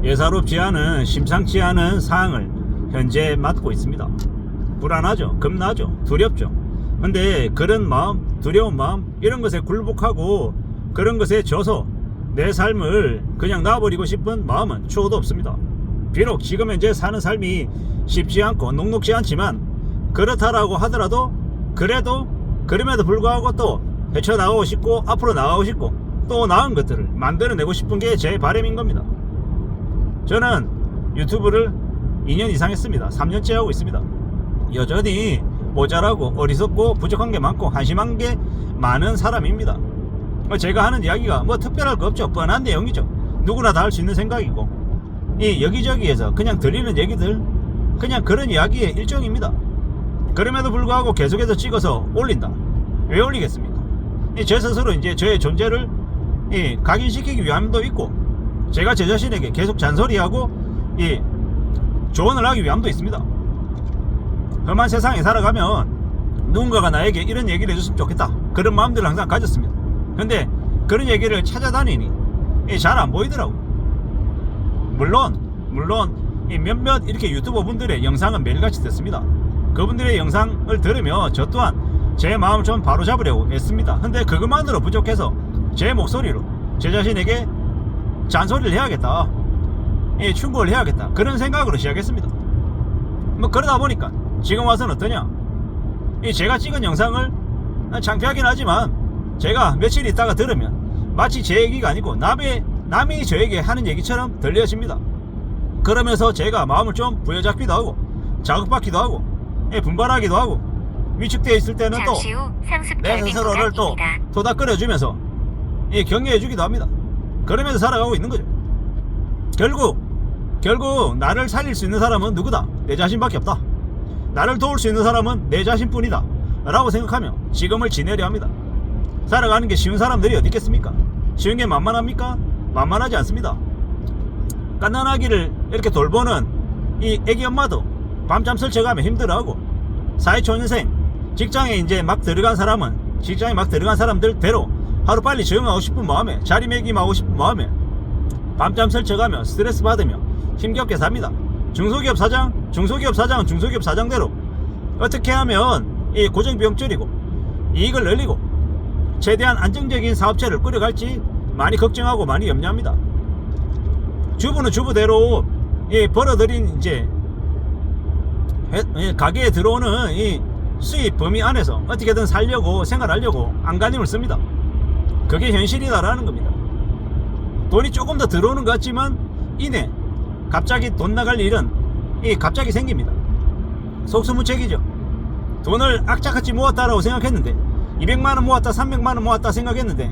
예사롭지 않은 심상치 않은 상황을 현재 맞고 있습니다. 불안하죠. 겁나죠. 두렵죠. 근데 그런 마음, 두려운 마음, 이런 것에 굴복하고 그런 것에 져서 내 삶을 그냥 놔버리고 싶은 마음은 추호도 없습니다. 비록 지금 현재 사는 삶이 쉽지 않고 녹록지 않지만 그렇다라고 하더라도 그럼에도 불구하고 또 헤쳐나가고 싶고 앞으로 나가고 싶고 또 나은 것들을 만들어내고 싶은 게 제 바람인 겁니다. 저는 유튜브를 2년 이상 했습니다. 3년째 하고 있습니다. 여전히 모자라고 어리석고 부족한 게 많고 한심한 게 많은 사람입니다. 제가 하는 이야기가 뭐 특별할 거 없죠. 뻔한 내용이죠. 누구나 다 할 수 있는 생각이고 이 여기저기에서 그냥 들리는 얘기들 그냥 그런 이야기의 일종입니다. 그럼에도 불구하고 계속해서 찍어서 올린다. 왜 올리겠습니까? 제 스스로 이제 저의 존재를 각인시키기 위함도 있고 제가 제 자신에게 계속 잔소리하고 조언을 하기 위함도 있습니다. 험한 세상에 살아가면 누군가가 나에게 이런 얘기를 해줬으면 좋겠다. 그런 마음들을 항상 가졌습니다. 근데 그런 얘기를 찾아다니니 잘 안 보이더라고요. 물론 몇몇 이렇게 유튜버 분들의 영상은 매일같이 듣습니다. 그분들의 영상을 들으며 저 또한 제 마음을 좀 바로잡으려고 했습니다. 근데 그것만으로 부족해서 제 목소리로 제 자신에게 잔소리를 해야겠다, 충고를 해야겠다, 그런 생각으로 시작했습니다. 뭐 그러다 보니까 지금 와서는 어떠냐, 제가 찍은 영상을 창피하긴 하지만 제가 며칠 있다가 들으면 마치 제 얘기가 아니고 남이 저에게 하는 얘기처럼 들려집니다. 그러면서 제가 마음을 좀 부여잡기도 하고 자극받기도 하고 분발하기도 하고 위축되어 있을 때는 또 내 스스로를 또 토닥거려주면서 격려해주기도 합니다. 그러면서 살아가고 있는 거죠. 결국 나를 살릴 수 있는 사람은 누구다? 내 자신밖에 없다. 나를 도울 수 있는 사람은 내 자신뿐이다 라고 생각하며 지금을 지내려 합니다. 살아가는 게 쉬운 사람들이 어디 있겠습니까? 쉬운 게 만만합니까? 만만하지 않습니다. 갓난아기를 이렇게 돌보는 이 애기 엄마도 밤잠 설쳐가며 힘들어하고, 사회초년생 직장에 이제 막 들어간 사람들대로 하루빨리 적응하고 싶은 마음에, 자리매김하고 싶은 마음에 밤잠 설쳐가며 스트레스 받으며 힘겹게 삽니다. 중소기업 사장은 중소기업 사장대로 어떻게 하면 이 고정비용 줄이고 이익을 늘리고 최대한 안정적인 사업체를 꾸려갈지 많이 걱정하고 많이 염려합니다. 주부는 주부대로 벌어들인 이제 가게에 들어오는 이 수입 범위 안에서 어떻게든 살려고 생활하려고 안간힘을 씁니다. 그게 현실이다라는 겁니다. 돈이 조금 더 들어오는 것 같지만 이내 갑자기 돈 나갈 일은 갑자기 생깁니다. 속수무책이죠. 돈을 악착같이 모았다라고 생각했는데 200만원 모았다 300만원 모았다 생각했는데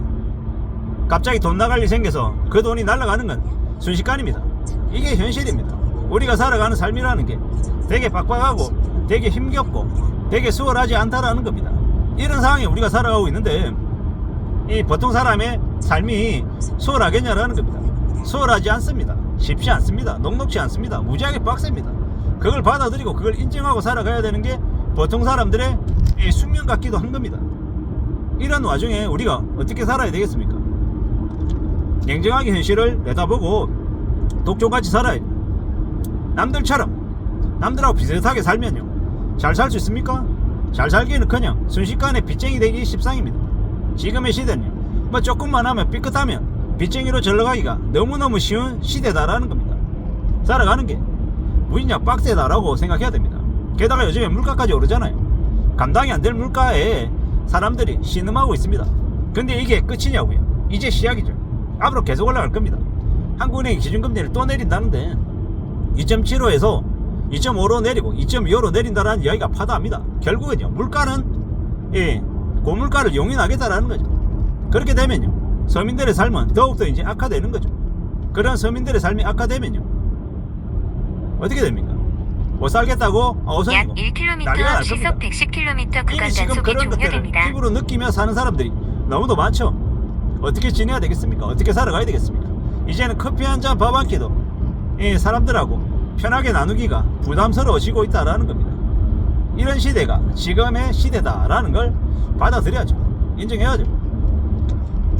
갑자기 돈 나갈 일이 생겨서 그 돈이 날아가는 건 순식간입니다. 이게 현실입니다. 우리가 살아가는 삶이라는 게 되게 빡빡하고 되게 힘겹고 되게 수월하지 않다라는 겁니다. 이런 상황에 우리가 살아가고 있는데 이 보통 사람의 삶이 수월하겠냐라는 겁니다. 수월하지 않습니다. 쉽지 않습니다. 녹록지 않습니다. 무지하게 빡셉니다. 그걸 받아들이고 그걸 인정하고 살아가야 되는 게 보통 사람들의 숙명 같기도 한 겁니다. 이런 와중에 우리가 어떻게 살아야 되겠습니까? 냉정하게 현실을 내다보고 독종같이 살아야 돼요. 남들하고 비슷하게 살면요 잘 살 수 있습니까? 잘 살기는커녕 순식간에 빚쟁이 되기 십상입니다. 지금의 시대는요 뭐 조금만 하면 삐끗하면 빚쟁이로 절러가기가 너무너무 쉬운 시대다라는 겁니다. 살아가는 게 무진장 빡세다라고 생각해야 됩니다. 게다가 요즘에 물가까지 오르잖아요. 감당이 안 될 물가에 사람들이 신음하고 있습니다. 근데 이게 끝이냐고요? 이제 시작이죠. 앞으로 계속 올라갈 겁니다. 한국은행이 기준금리를 또 내린다는데 2.75에서 2.5로 내리고 2.25로 내린다라는 이야기가 파다합니다. 결국은요 물가는 고물가를 용인하겠다라는 거죠. 그렇게 되면요 서민들의 삶은 더욱더 이제 악화되는 거죠. 그런 서민들의 삶이 악화되면요 어떻게 됩니까? 못 살겠다고 어선이고 약 1km 난리가 날 시속 겁니다. 110km 구간 이미 지금 단속이 그런 것들을 종료됩니다. 피부로 느끼며 사는 사람들이 너무도 많죠. 어떻게 지내야 되겠습니까? 어떻게 살아가야 되겠습니까? 이제는 커피 한 잔 밥 한 끼도 사람들하고 편하게 나누기가 부담스러워지고 있다라는 겁니다. 이런 시대가 지금의 시대다라는 걸 받아들여야죠. 인정해야죠.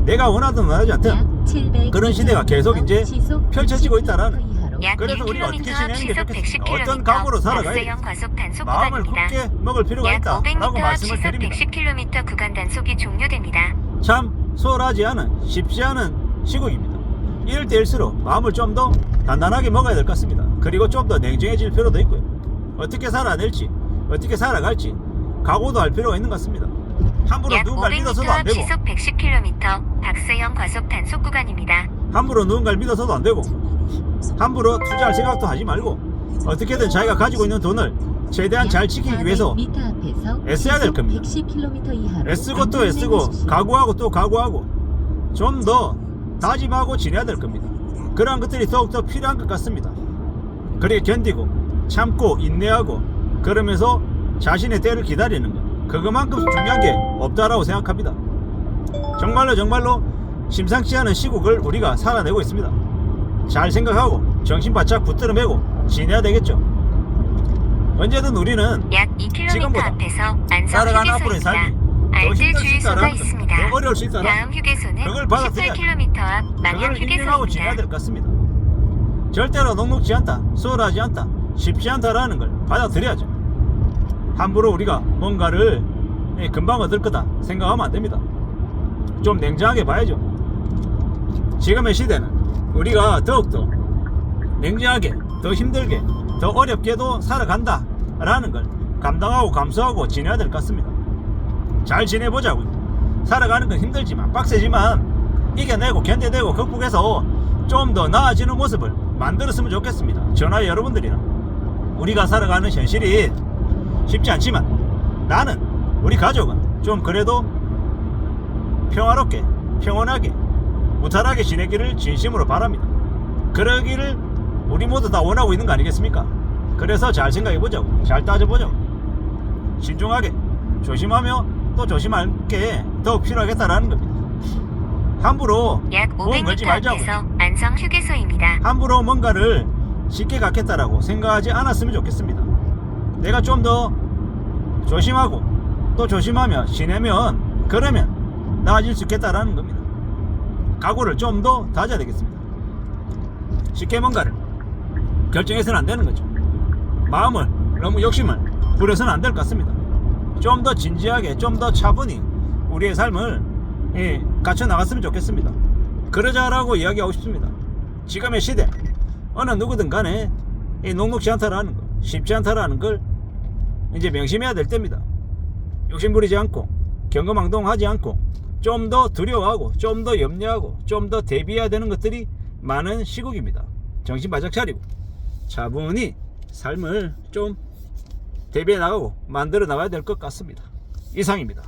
내가 원하든 원하지 않든 그런 시대가 계속 이제 펼쳐지고 있다라는 약 그래서 우리가 어떻게 1km 지내는 게 시속 좋겠습니까? 110km 어떤 각오로 살아가야 박스형 과속 단속 마음을 구간입니다. 굳게 먹을 필요가 약 있다라고 500m 말씀을 시속 드립니다. 110km 구간 단속이 종료됩니다. 참 수월하지 않은 쉽지 않은 시국입니다. 이럴 때일수록 마음을 좀 더 단단하게 먹어야 될 것 같습니다. 그리고 좀 더 냉정해질 필요도 있고요. 어떻게 살아낼지 어떻게 살아갈지 각오도 할 필요가 있는 것 같습니다. 함부로 약 누군가를 믿어서도 안 500m 되고 시속 110km 박스형 과속 단속 구간입니다. 함부로 누군가를 믿어서도 안 되고 함부로 투자할 생각도 하지 말고 어떻게든 자기가 가지고 있는 돈을 최대한 잘 지키기 위해서 애써야 될 겁니다. 애쓰고 또 애쓰고 각오하고 또 각오하고 좀 더 다짐하고 지내야 될 겁니다. 그러한 것들이 더욱더 필요한 것 같습니다. 그렇게 견디고 참고 인내하고 그러면서 자신의 때를 기다리는 것 그것만큼 중요한 게 없다라고 생각합니다. 정말로 심상치 않은 시국을 우리가 살아내고 있습니다. 잘 생각하고 정신 바짝 붙들어매고 지내야 되겠죠. 언제든 우리는 약 2km 지금보다 앞에서 안성 살아가는 앞으로의 휴게소입니다. 삶이 더 알뜰 힘들 수 주유소가 있다라는 것, 있습니다. 더 어려울 수 있다라는 다음 휴게소는 그걸 받아들여야 18km 앞 망향 그걸 인정하고 지내야 휴게소입니다. 될 것 같습니다. 절대로 녹록지 않다, 수월하지 않다, 쉽지 않다라는 걸 받아들여야죠. 함부로 우리가 뭔가를 금방 얻을 거다 생각하면 안 됩니다. 좀 냉정하게 봐야죠. 지금의 시대는 우리가 더욱더 냉정하게, 더 힘들게, 더 어렵게도 살아간다 라는 걸 감당하고 감수하고 지내야 될 것 같습니다. 잘 지내보자고요. 살아가는 건 힘들지만 빡세지만 이겨내고 견뎌내고 극복해서 좀 더 나아지는 모습을 만들었으면 좋겠습니다. 저나 여러분들이랑 우리가 살아가는 현실이 쉽지 않지만 나는 우리 가족은 좀 그래도 평화롭게 평온하게 무탈하게 지내기를 진심으로 바랍니다. 그러기를 우리 모두 다 원하고 있는 거 아니겠습니까? 그래서 잘 생각해보자고, 잘 따져보자고, 신중하게 조심하며 또 조심할게 더욱 필요하겠다라는 겁니다. 함부로 약 돈 걸지 500m 말자고, 앞에서 안성 휴게소입니다. 함부로 뭔가를 쉽게 갖겠다라고 생각하지 않았으면 좋겠습니다. 내가 좀 더 조심하고 또 조심하며 지내면 그러면 나아질 수 있겠다라는 겁니다. 각오를 좀 더 다져야 되겠습니다. 쉽게 뭔가를 결정해서는 안 되는 거죠. 마음을 너무 욕심을 부려서는 안 될 것 같습니다. 좀 더 진지하게 좀 더 차분히 우리의 삶을 갖춰 나갔으면 좋겠습니다. 그러자라고 이야기하고 싶습니다. 지금의 시대 어느 누구든 간에 녹록지 않다라는 거, 쉽지 않다라는 걸 이제 명심해야 될 때입니다. 욕심 부리지 않고 경거망동하지 않고 좀 더 두려워하고 좀 더 염려하고 좀 더 대비해야 되는 것들이 많은 시국입니다. 정신 바짝 차리고 차분히 삶을 좀 대비해 나가고 만들어 나가야 될 것 같습니다. 이상입니다.